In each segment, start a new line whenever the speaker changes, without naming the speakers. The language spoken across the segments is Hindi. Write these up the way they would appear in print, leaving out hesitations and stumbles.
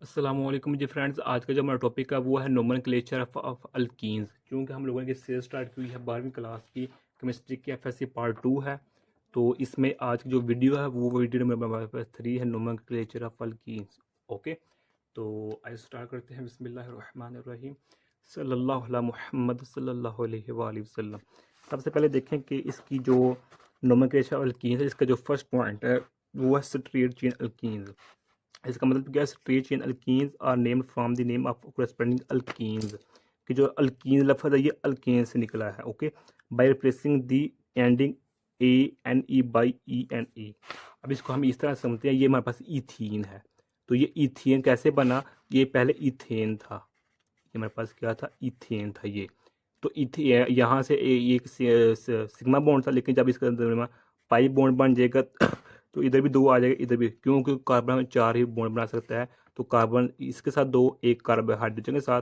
अस्सलामुअलैकुम जी फ्रेंड्स। आज का जो हमारा टॉपिक है वो है नोमेनक्लेचर ऑफ अल्कीन्स। क्योंकि हम लोगों ने सीरीज स्टार्ट की है 12वीं क्लास की केमिस्ट्री की एफएससी पार्ट 2 है। तो इसमें आज की जो वीडियो है वो वीडियो नंबर हमारे पास 3 है, नोमेनक्लेचर ऑफ अल्कीन्स। ओके, तो आइए स्टार्ट करते हैं। बिस्मिल्लाहिर्रहमानिर्रहीम। सल्लल्लाहु अला मुहम्मद सल्लल्लाहु अलैहि वसल्लम। सबसे पहले देखें कि इसकी जो नोमेनक्लेचर ऑफ अल्कीन्स है, इसका जो फर्स्ट पॉइंट है वो है स्ट्रेट चेन अल्कीन्स। इसका मतलब क्या है? Straight chain alkenes are named from the name of corresponding alkenes. कि जो अल्कीन लफ्ज़ है ये अल्केन से निकला है। Okay, by replacing the ending A N E by E N E. अब इसको हम इस तरह समझते हैं, ये हमारे पास इथीन है। तो ये इथेन कैसे बना? ये पहले इथेन था, ये हमारे पास क्या था? इथेन था ये। तो इथे यहाँ से एक सिग्मा बॉन्ड था, लेकिन जब इसका अंदर में पाई बॉन्ड बन जाएगा तो इधर भी दो आ जाएगा, इधर भी, क्योंकि कार्बन में 4 ही बॉन्ड बना सकता है। तो कार्बन इसके साथ दो, एक कार्बन हाइड्रोजन के साथ,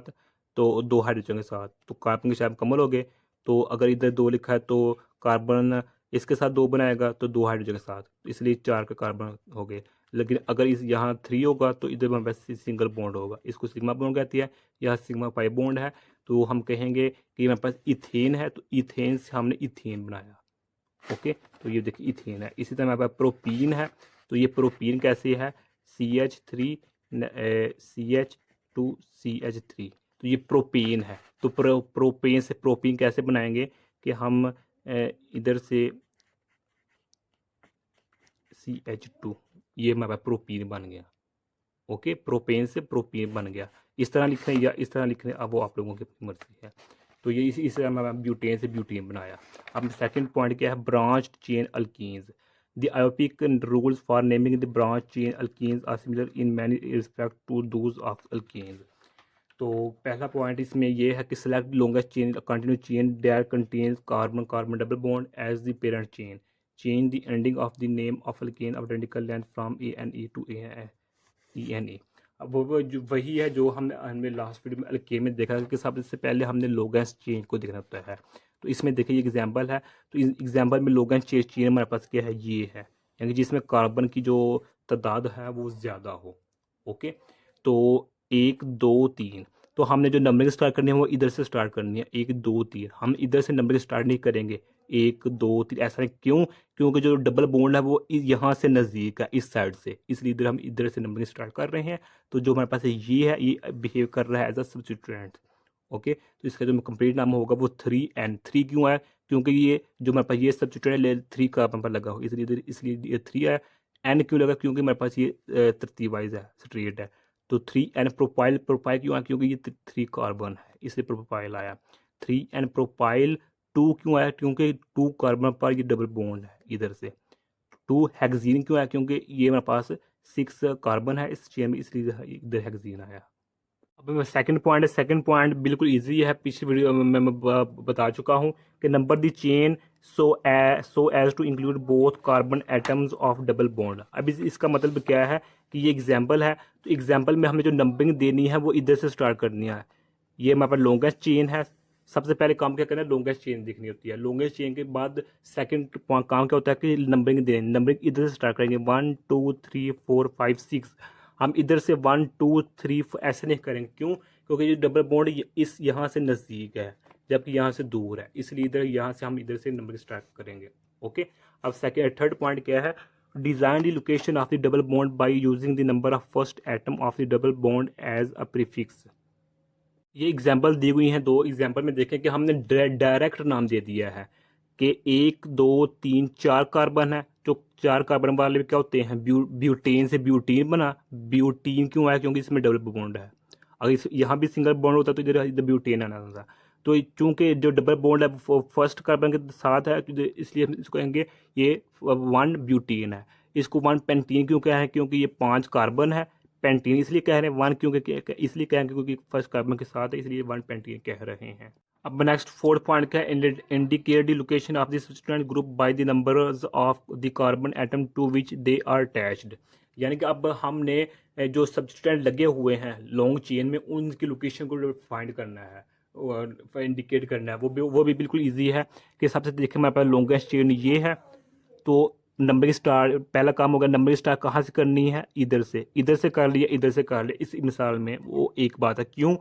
तो दो हाइड्रोजन के साथ, तो कार्बन के शायद कमल हो गए। तो अगर इधर दो लिखा है तो कार्बन इसके साथ दो बनाएगा तो दो हाइड्रोजन के साथ, इसलिए 4 के कार्बन हो गए। लेकिन अगर इस यहाँ 3 होगा तो इधर हमारे पास सिंगल बॉन्ड होगा, इसको सिग्मा बॉन्ड कहती है। यह सिग्मा पाई बॉन्ड है। तो हम कहेंगे कि हमारे पास इथेन है, तो इथेन से हमने इथेन बनाया। ओके, तो ये देखिए इथेन है। इसी तरह हमारे पास प्रोपीन है। तो ये प्रोपीन कैसे है? CH3 CH2CH3। तो ये प्रोपेन है। तो प्रोपेन से प्रोपीन कैसे बनाएंगे? कि हम इधर से CH2, ये हमारे पास प्रोपीन बन गया। ओके, प्रोपेन से प्रोपीन बन गया। इस तरह लिख रहे हैं या इस तरह लिख रहे हैं, अब वो आप लोगों की अपनी मर्जी है। तो ये इस तरह मैं ब्यूटेन से ब्यूटेन बनाया। अब सेकंड पॉइंट क्या है? Branched chain alkenes. The IUPAC rules for naming the branch chain alkenes are similar in many respect to those of alkenes. तो पहला पॉइंट इसमें ये है कि select longest chain continue chain that contains carbon carbon double bond as the parent chain. Change the ending of the name of alkane of identical length from ANE to ENA। अब वो जो वही है जो हमने लास्ट वीडियो में अल्केन में देखा कि सबसे पहले हमने लोगेंस चेन को देखना होता है। तो इसमें देखिए ये एग्जांपल है। तो इस एग्जांपल में लोगेंस चेन हमारे पास क्या है? ये है, यानी जिसमें कार्बन की जो तादाद है वो ज़्यादा हो। ओके, तो 1 2 3। तो हमने जो नंबरिंग स्टार्ट करनी है वो इधर से स्टार्ट करनी है, 1 2 3। हम इधर से नंबरिंग स्टार्ट नहीं करेंगे 1 2 3, ऐसा नहीं। क्यों? क्योंकि जो डबल बॉन्ड है वो यहाँ से नज़दीक है, इस साइड से, इसलिए इधर हम इधर से नंबरिंग स्टार्ट कर रहे हैं। तो जो हमारे पास ये है ये बिहेव कर रहा है एज अ सब्स्टिट्यूएंट। ओके, तो इसका जो कंप्लीट नाम होगा वो 3N। 3 क्यों है? क्योंकि ये जो हमारे पास ये सब्स्टिट्यूएंट ले 3 कार्बन पर लगा हो, इसलिए ये 3 है। N क्यों लगा? क्योंकि हमारे पास ये तरतीब वाइज है, स्ट्रेट है। तो 3N प्रोपाइल। प्रोपाइल क्यों आया? क्योंकि ये 3 कार्बन है, इसलिए प्रोपाइल आया। 3N propyl. 2 क्यों आया? क्योंकि 2 कार्बन पर ये डबल बॉन्ड है इधर से। 2 हेक्सीन क्यों आया? क्योंकि ये हमारे पास 6 कार्बन है इस चेन में, इसलिए इधर हेक्सीन आया। अब सेकंड पॉइंट है। सेकंड पॉइंट बिल्कुल इजी है, पिछली वीडियो में मैं बता चुका हूँ कि number the chain so as to include both carbon atoms of double bond. अब इसका मतलब क्या है? कि ये एग्जांपल है। तो एग्जांपल में हमें जो नंबरिंग देनी है वो इधर से स्टार्ट करनी है। ये हमारे पास लॉन्गेस्ट चेन है। सबसे पहले काम क्या करना है? लॉन्गेस्ट चेन दिखनी होती है। लॉन्गेस्ट चेन के बाद सेकंड काम क्या होता है कि नंबरिंग देनी। नंबरिंग इधर से स्टार्ट करेंगे 1 2 3 4 5 6। हम इधर से 1 2 3 ऐसे नहीं करेंगे। क्यों? क्योंकि ये डबल बॉन्ड इस यहाँ से नज़दीक है, जबकि यहाँ से दूर है, इसलिए इधर यहाँ से हम इधर से नंबर स्टार्ट करेंगे। ओके, अब सेकेंड थर्ड पॉइंट क्या है? Design the location of the double bond by using the number of first atom of the double bond as a prefix. ये एग्जाम्पल दी हुई हैं। दो एग्जाम्पल में देखें कि हमने डायरेक्ट नाम दे दिया है कि 1 2 3 4 कार्बन है। जो 4 कार्बन वाले क्या होते हैं? ब्यूटेन से ब्यूटीन बना। ब्यूटीन क्यों आया? क्योंकि इसमें डबल बॉन्ड है। अगर इस यहाँ भी सिंगल बॉन्ड होता तो इधर इधर ब्यूटेन आना था। तो चूंकि जो डबल बॉन्ड है फर्स्ट कार्बन के साथ है, तो इसलिए हम इसको कहेंगे ये 1 ब्यूटीन है। इसको 1 पेंटीन क्यों कह रहे हैं? क्योंकि ये 5 कार्बन है। पेंटीन इसलिए कह रहे हैं 1, क्योंकि इसलिए कहेंगे क्योंकि फर्स्ट कार्बन के साथ है, इसलिए 1 पेंटीन कह रहे हैं। अब नेक्स्ट फोर्थ पॉइंट क्या है? Indicate the location of the substituent group by the numbers of the carbon atom to which they are attached. यानी कि अब हमने जो सब्स्टिट्यूएंट लगे हुए हैं लॉन्ग चेन में, उनकी लोकेशन को फाइंड करना है और इंडिकेट करना है। वो भी बिल्कुल ईजी है। कि सबसे देखिए हमारे पास लॉन्गेस्ट चेन ये है। तो नंबरिंग स्टार्ट, पहला काम होगा नंबरिंग स्टार्ट कहाँ से करनी है, इधर से कर लिया, इधर से कर लिया। इस मिसाल में वो एक बात है, क्यों,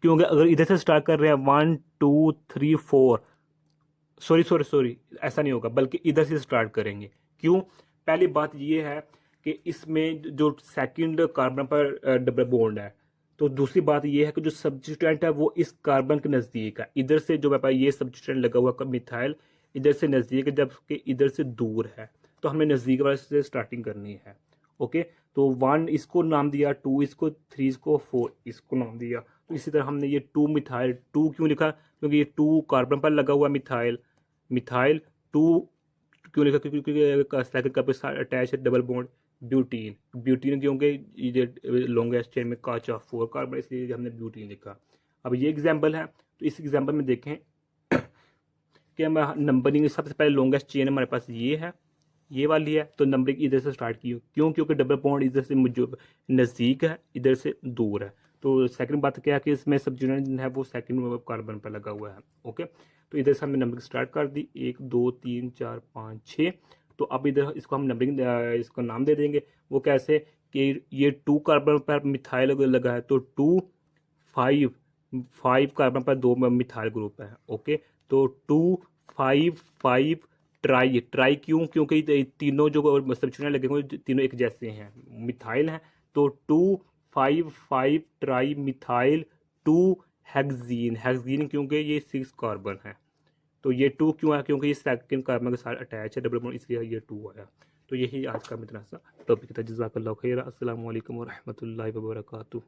क्योंकि अगर इधर से स्टार्ट कर रहे हैं 1 2 3 4, सॉरी ऐसा नहीं होगा, बल्कि इधर से स्टार्ट करेंगे। क्यों, पहली बात ये है कि इसमें जो सेकंड कार्बन पर डबल बॉन्ड है, तो दूसरी बात ये है कि जो सब्स्टिट्यूएंट है वो इस कार्बन के नज़दीक है। इधर से जो है ये सब्स्टिट्यूएंट लगा हुआ मिथाइल इधर से नज़दीक है, जबकि इधर से दूर है, तो हमें नज़दीक वाले से स्टार्टिंग करनी है। ओके, तो 1 इसको नाम दिया, 2 इसको, 3 इसको, 4 इसको नाम दिया। तो इसी तरह हमने ये 2 मिथाइल 2 क्यों लिखा, क्योंकि ये 2 कार्बन पर लगा हुआ मिथाइल, मिथाइल 2 क्यों लिखा, क्योंकि सेकंड का अटैच है डबल बॉन्ड ब्यूटीन, ब्यूटीन क्योंकि ये लॉन्गेस्ट चेन में काचा 4 कार्बन, इसलिए हमने ब्यूटीन लिखा। अब ये एग्जाम्पल है, तो इस एग्जाम्पल में देखें कि हम नंबरिंग सबसे पहले लॉन्गेस्ट चेन हमारे पास ये है, ये वाली है, तो नंबरिंग इधर से स्टार्ट की, क्यों, क्योंकि डबल बॉन्ड इधर से जो नज़दीक है, इधर से दूर है। तो सेकंड बात क्या है कि इसमें सब्स्टिट्यूएंट है वो सेकंड कार्बन पर लगा हुआ है। ओके, तो इधर से हमने नंबरिंग स्टार्ट कर दी, 1 2 3 4 5 6। तो अब इधर इसको हम नंबरिंग इसको नाम दे देंगे। वो कैसे कि ये 2 कार्बन पर मिथाइल लगा है, तो 2 5 5 कार्बन पर 2 मिथाइल ग्रुप है। ओके, तो 2 5 5 ट्राई, ट्राई क्यों, क्योंकि तीनों जो सब्स्टिट्यूएंट लगे हुए तीनों एक जैसे हैं, मिथाइल हैं, तो 2 5 5 ट्राई मिथाइल 2 हेक्सीन, हेक्सीन क्योंकि ये 6 कार्बन है। तो ये 2 क्यों है, क्योंकि ये सेकंड कार्बन के साथ अटैच है डबल बॉन्ड, इसलिए ये 2 आया। तो यही आज का इतना सा टॉपिक था। जज़ाकल्लाहु खैर। अस्सलामु अलैकुम व रहमतुल्लाहि व बरकातुहू।